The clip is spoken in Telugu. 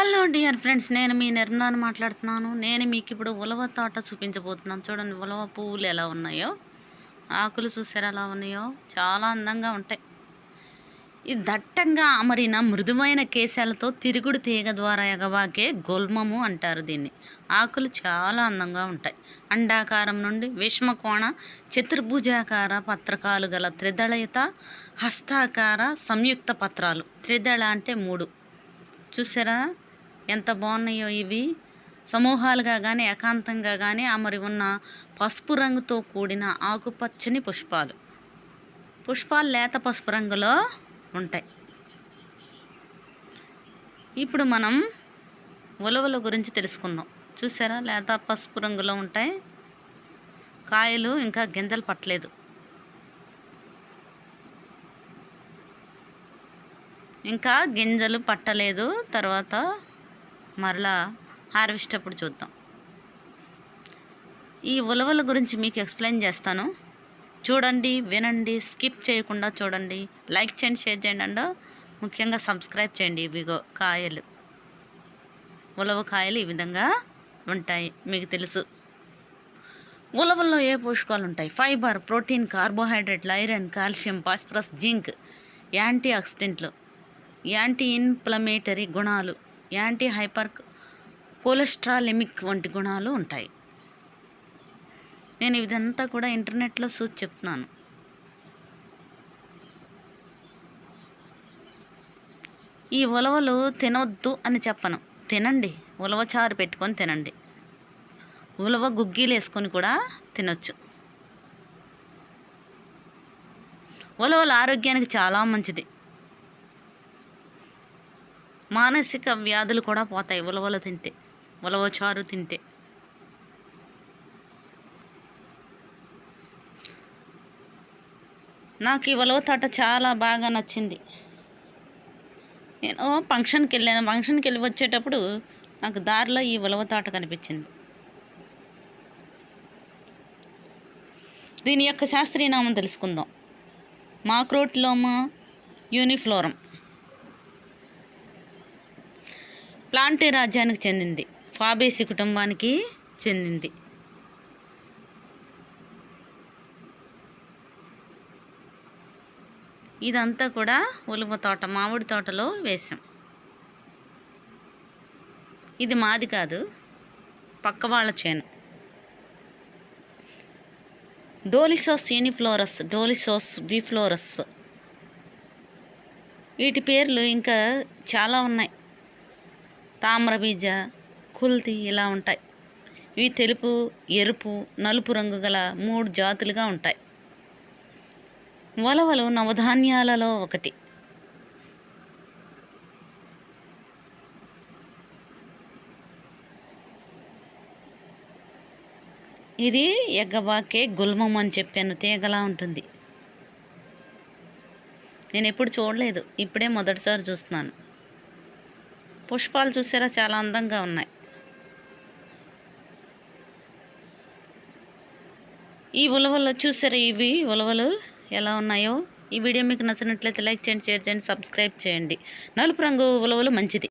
హలో డియర్ ఫ్రెండ్స్, నేను మీ నిర్మలాని మాట్లాడుతున్నాను. నేను మీకు ఇప్పుడు ఉలవ తోట చూపించబోతున్నాను. చూడండి ఉలవ పువ్వులు ఎలా ఉన్నాయో, ఆకులు చూసారా ఎలా ఉన్నాయో, చాలా అందంగా ఉంటాయి. ఇది దట్టంగా అమరిన మృదువైన కేశాలతో తిరుగుడు తీగ ద్వారా ఎగవాకే గుల్మము అంటారు దీన్ని. ఆకులు చాలా అందంగా ఉంటాయి. అండాకారం నుండి విషమకోణ చతుర్భుజాకార పత్రకాలు గల త్రిదళయుత హస్తాకార సంయుక్త పత్రాలు. త్రిదళ అంటే 3. చూసారా ఎంత బాగున్నాయో ఇవి. సమూహాలుగా కానీ ఏకాంతంగా కానీ అమరి ఉన్న పసుపు రంగుతో కూడిన ఆకుపచ్చని పుష్పాలు లేత పసుపు రంగులో ఉంటాయి. ఇప్పుడు మనం ఉలవల గురించి తెలుసుకుందాం. చూసారా లేత పసుపు రంగులో ఉంటాయి. కాయలు ఇంకా గింజలు పట్టలేదు. ఇంకా గింజలు పట్టలేదు. తర్వాత మరలా హార్వెస్ట్ అప్పుడు చూద్దాం. ఈ ఉలవల గురించి మీకు ఎక్స్ప్లెయిన్ చేస్తాను. చూడండి, వినండి, స్కిప్ చేయకుండా చూడండి. లైక్ చేయండి, షేర్ చేయండి అండ్ ముఖ్యంగా సబ్స్క్రైబ్ చేయండి. ఇవిగో కాయలు, ఉలవ కాయలు ఈ విధంగా ఉంటాయి. మీకు తెలుసు ఉలవల్లో ఏ పోషకాలు ఉంటాయి? ఫైబర్, ప్రోటీన్, కార్బోహైడ్రేట్లు, iron, calcium, phosphorus, zinc, anti ఆక్సిడెంట్లు, యాంటీ ఇన్ఫ్లమేటరీ గుణాలు, యాంటీ హైపర్ కొలెస్ట్రాలెమిక్ వంటి గుణాలు ఉంటాయి. నేను ఇదంతా కూడా ఇంటర్నెట్లో చూసి చెప్తున్నాను. ఈ ఉలవలు తినొద్దు అని చెప్పను. తినండి, ఉలవ చారు పెట్టుకొని తినండి. ఉలవ గుగ్గీలు వేసుకొని కూడా తినొచ్చు. ఉలవలు ఆరోగ్యానికి చాలా మంచిది. మానసిక వ్యాధులు కూడా పోతాయి ఉలవలు తింటే, ఉలవ చారు తింటే. నాకు ఈ ఉలవ తోట చాలా బాగా నచ్చింది. నేను ఫంక్షన్కి వెళ్ళాను. ఫంక్షన్కి వెళ్ళి వచ్చేటప్పుడు నాకు దారిలో ఈ ఉలవ తోట కనిపించింది. దీని యొక్క శాస్త్రీయ నామం తెలుసుకుందాం. మాక్రోటిలోమా యూనిఫ్లోరం. ప్లాంటే రాజ్యానికి చెందింది. ఫాబేసి కుటుంబానికి చెందింది. ఇదంతా కూడా ఉలవ తోట, మామిడి తోటలో వేసాం. ఇది మాది కాదు, పక్క వాళ్ళ చేను. డోలిసోస్ యూనిఫ్లోరస్, డోలిసోస్ బిఫ్లోరస్, వీటి పేర్లు ఇంకా చాలా ఉన్నాయి. తామ్రబీజ, కుల్తి ఇలా ఉంటాయి. ఇవి తెలుపు, ఎరుపు, నలుపు రంగు గల 3 జాతులుగా ఉంటాయి. ఉలవలు నవధాన్యాలలో ఒకటి. ఇది ఎగ్గబాకే గుల్మం అని చెప్పాను. తీగలా ఉంటుంది. నేను ఎప్పుడు చూడలేదు, ఇప్పుడే మొదటిసారి చూస్తున్నాను. పుష్పాలు చూసారా చాలా అందంగా ఉన్నాయి. ఈ ఉలవలు చూసారా, ఇవి ఉలవలు ఎలా ఉన్నాయో. ఈ వీడియో మీకు నచ్చినట్లయితే లైక్ చేయండి, షేర్ చేయండి, సబ్స్క్రైబ్ చేయండి. నలుపు రంగు ఉలవలు మంచిది.